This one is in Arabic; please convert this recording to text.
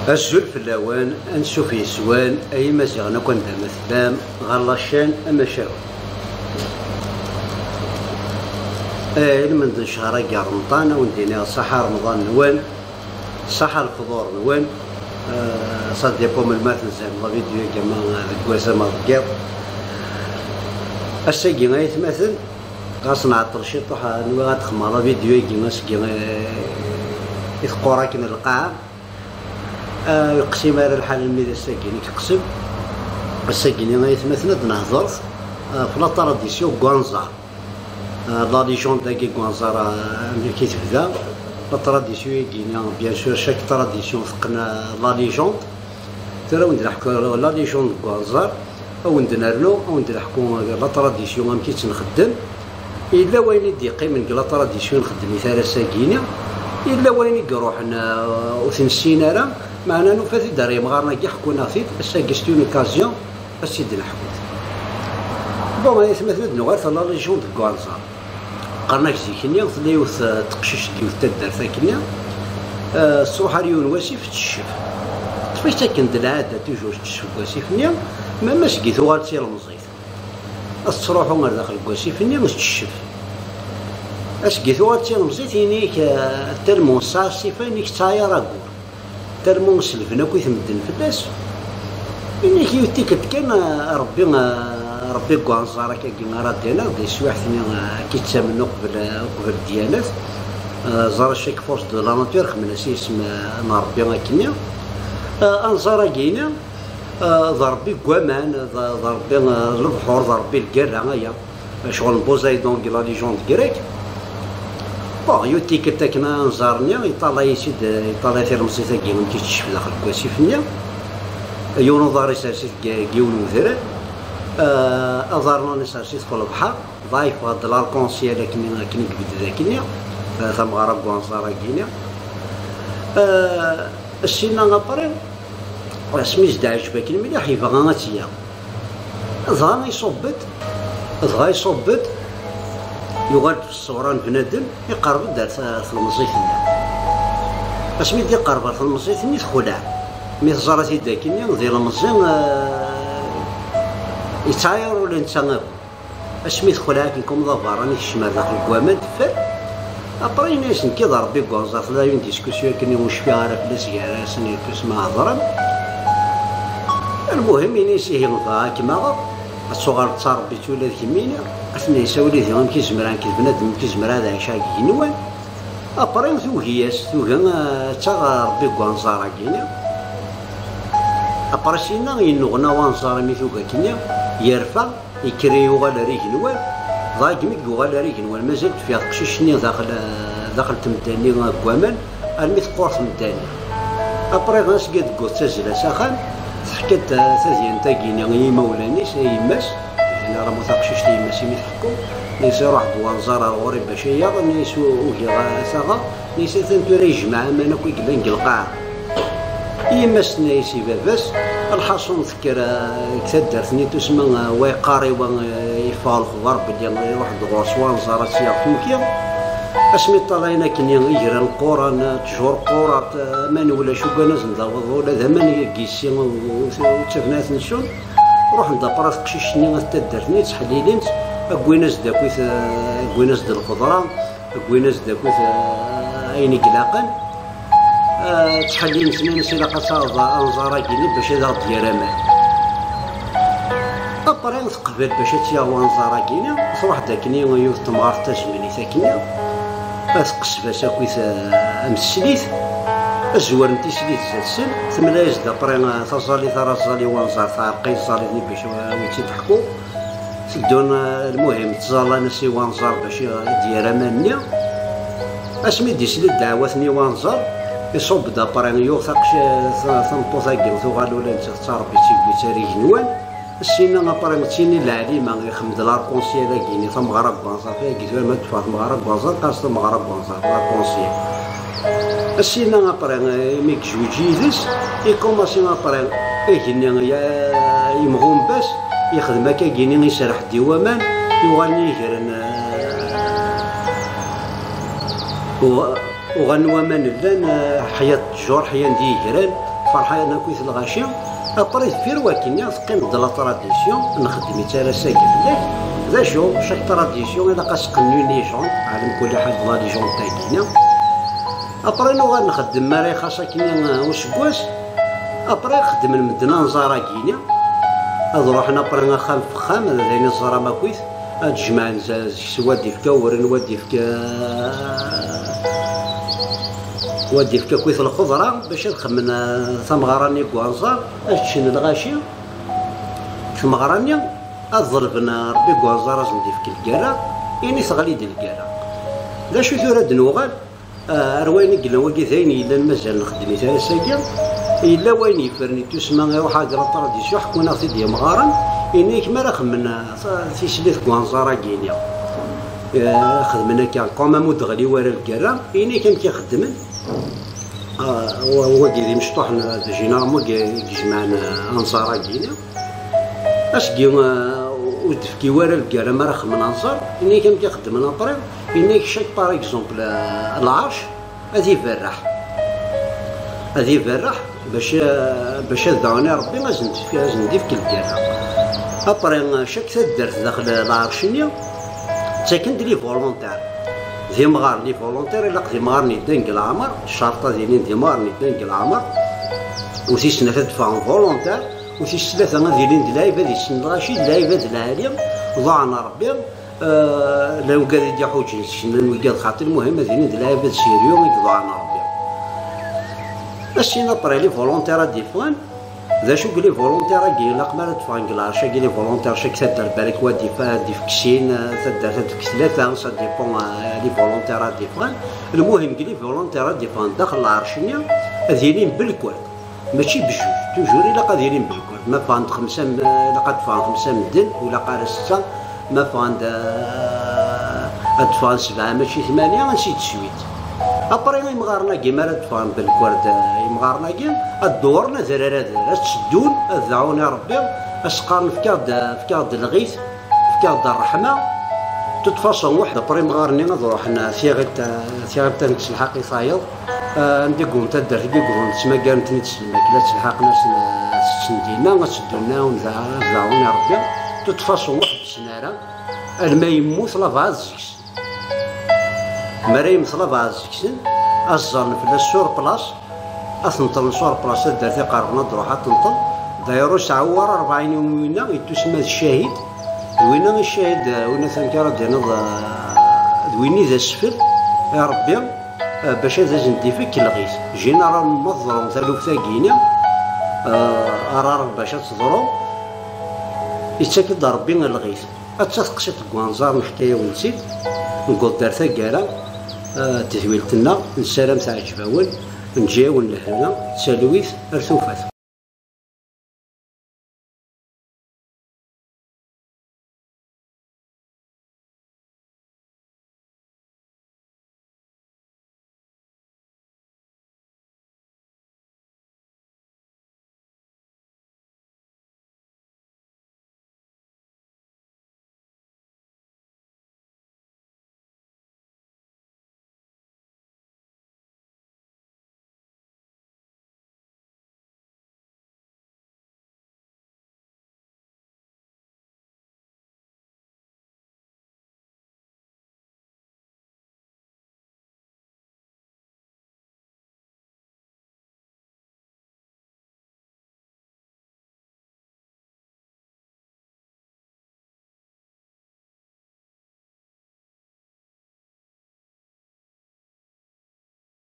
الزول في اللوان انشوف يسوان اي مزيغنا كنت مثلام غلاشان اما شاو من شهر كاع رمضان وندينا صحا رمضان نوان صحا الفطور نوان صديقكم المثل زين لا فيديو كما كواسا ما ذكر الساقي غيتمثل غاصنع الطرشيط وحا نوي غتخمر لا فيديو كيما سكي يثقورا كنا القاعة يقسم على الحال الميدا الساقيني كيقسم الساقيني غيتمثل نهضر في لا طراديسيون كوانزار لا ليجون داكي كوانزار ملي كيتبدا لا طراديسيون كينا بيان سور شاك طراديسيون فقنا لا ليجون ترى وند نحكو لا ليجون كوانزار او نديرلو او نحكو لا طراديسيون ما كيتش نخدم الا وين يديقي من لا طراديسيون نخدم مثال الساقيني الا وين يروحنا وثنسينا راه معنا نوفاتي داري مغارنا كي حكونا فيك الساقيستيون اوكازيون السيد نحكوت بون يتمثل نوغار في لا ليجون دو كوانزار قرناك زيكنيا ثلاث تقشيش ديال تدار ثاكنيا الصروحه ريون واسف تشف كيفاش تاكن العاده توجور تشف واسفنيا ما مسكيت وغالتي المزيت الصروحه غير داخل واسفنيا باش تشف اسكيت وغالتي المزيت ينيك الترمونسا سيفانيك تايا راكور ترمونس الفنا كي تمدن فلاس ينيك يوتيك كان ربي كوانزار كيما راه دينا دي سواح ثاني كيتسامنوا قبل الديانات زار شيك فورس دو لا ناتور خمنا سي اسم ربي كيميا انزار كاينه ضربي كوامان ضربي البحور ضربي الكره هيا شغل بوزايدون كي لا ليجوند كريك بون يوتيك تاكنا انزارني يطلع يسيد يطلع في رمسيتا كيما كيتشف داخل كواسيفنيا يونو داري ساسيت كيولو ثرا أظهرنا نساسيت في البحر ضايف هاد الاركونسيال كني كبد ذاكني ثم غرب كوانزارا كينيا السينا غابري سميز دا عجبك مليح يبغى غاتيا ضغا يصبت يغاد في الصوران بنادم يقرب دار في المزيتني اسمي دي قرب في المزيتني تخلع مي زراتي داكني ديال المزين يتعاير ولا نتسناو اسمي خلاك كيكون ضفراني الشمال داخل الكوامان تفر ابري ناس كي ضربي كوانزار لا يون ديسكوسيون كني واش فيها راه فلاس كاع سني كيسمع هضرا المهم ينسيه نضا كيما الصغار تربيت ولا كيمينا اثني يساولي ديهم كيزمران كي بنادم كيزمر هذا عشاك كينوان ابري ثوهياس ثوها تا ربي كوانزار كينا ابري سينا ينغنا وانزار ميثوكا كينا يرفع يكريو غالا ريكنوال ضايق ميك غالا ريكنوال مازالت فيها قشيشني داخل تمداني كوامان الميث قورت تمداني ابري غاس قد قوت تزلا ساخان حكات ثازيان تاكيني غي مولانيس يماس انا راه متقشيش يماس يميتحكو نيسا روح بوانزار غوري باش ياض نيسو وكي غاساغا نيسا تنتوري يجمع مانا كي كلان القاع يماس نايسي باباس الحاصل نذكر كتدارتني تسمى ويقاري ويفال الخضر بلي يروح دغور سوان زارات سياق توكيا اسمي طالعين كني يجرى القرى تجور قرى مان ولا شو كان نضوض ولا ذمان كيسي وتشافنات نشون روح ندبر قشيشني تدارتني تحليلين كويناس داكويت كويناس د الخضره كويناس داكويت عيني كلاقن تحلي نسنان سلاقة صاغة أنظارا كيني باش هذا ديال أبرا تقبل باش تياغو أنظارا كيني صراح داكني يوث تمغار تجمني ثاكني أثقس باش أكويت أمسليت الزوار نتي سليت زاد سن ثملا يزد أبرا تزالي ثرازالي وانظار ثارقي زاليني باش ويتي تحكو تدون المهم تزالا نسي وانظار باش ديال مانيا اسمي ديسلي دعواتني وانظار يصب دابراني يوثقش ثنطوثا كيوثو غالو لا انت تربي تيبي تاريخ نوان السينا نابراني تيني العليمه يخمد لاركونسيال كيني ثم غرب بانزار فيها كيف ما تفاهم مغرب بانزار قاصد مغرب بانزار لاركونسيال السينا نابراني ميك جوجيدس يكوماسي نابراني كيني يمغوم باس يخدم هكا كيني يسرح ديوامان يوغالني يكرن وغنوا من لان حياة الجور حياة دي هران فرحة أنا كويس الغاشي أبري فير واكيني تقيم د لا تراديسيون نخدم تالا ساكي فلاك ذا شو شاك تراديسيون إلا قاسقني لي جون عالم كل حد لا لي جون تاكينا أبري نو غنخدم ماري خاصة كينا وسكواس أبري خدم المدنا نزارا كينا هاد روحنا أبري نخام فخام هذا ذاين الزرا ما كويس تجمع وادي فكا ورن وادي فكا كويس الخضرة باش نخمن ثمغراني كوانزار تشن الغاشي ثمغراني الظلبنا ربي كوانزار لازم ديفك الكرا يعني تغلي ديال الكرا لا شو ثورة دنوغال رويني قلنا واقي ثاني إلا المزال نخدم ثلاث ساكن إلا وين يفرني تسمى واحد التراديسيون حكونا في ديال مغارن إني كما راه خمنا في سليت كوانزارا كينيا خدمنا كان قومامو دغلي ورا الكرا إني كان كيخدمن هو كيدي مشطوح جينيرالمون كيجمعنا انصارا كينيا اش كي ودفكي ورا الكرا ما راه خمنا انصار إني كان كيخدمنا طريق إني شاك باغ اكزومبل العرش هذي فرح باش دعوني ربي لازم ندير في الكرا ابري شاك درت داخل العرشية تاكن لي فولونتير ذي مغار لي فولونتير الا ذي مغار ندنك العمر الشرطه ديالي ذي مغار ندنك العمر وسي سنه تدفع فولونتير وسي ثلاثه ديالي دلايفه دي سن الغاشي دلايفه د العاليه ضاعنا ربي لو قال يدي حوجي شنو قال خاطر المهم ديالي دلايفه سيريو ضاعنا ربي السينا بري لي فولونتير ديفران ذا شو قلي فولونتير كي لا قبل تفان كلاش قلي فولونتير شاك تدير بالك ودي دي فكسين تدير ثلاثه سا ديبون لي فولونتير ديفران المهم قلي فولونتير ديفران داخل العرشيه دايرين بالكورد ماشي بجوج توجور الا قادرين بالكورد ما فاند خمسه الا قد فاند خمسه مدن ولا قال سته ما فاند ادفان سبعه ماشي ثمانيه ماشي تسويت ابري مغارنا كيما راه تفهم بالكورد مغارنا كي الدورنا زرارات تشدون ذعوني ربي اسقارن فكاد الغيث فكاد الرحمه تتفاصل واحد ابري مغارني نروحنا ثيغت نكس الحقي صاير ندي قوم تدر في قوم تسمى كانت نتسلم كلا تلحقنا سندينا غتشدونا ونذعوني ربي تتفاصل واحد السناره الما يموت لافازكس مريم صلاب عزكسن الزرن في السور بلاص اثنطل سور بلاص درتي قاربنا تروح تنطل دايرو تعور 40 يوم وينا يتسمى الشهيد وينا الشهيد وينا ثانكرا ديالنا ويني ذا السفل يا ربي باش هذا نديفك الغيث جينا راه مضرو ثالوث ثاقينا راه باش تضرو يتاكد ربي الغيث اتسقشت كوانزار الحكايه ونسيت نقول دارتها كالا تزويلتنا نسالم تاع الجباول نجاو لهنا تسالويث ارثوفات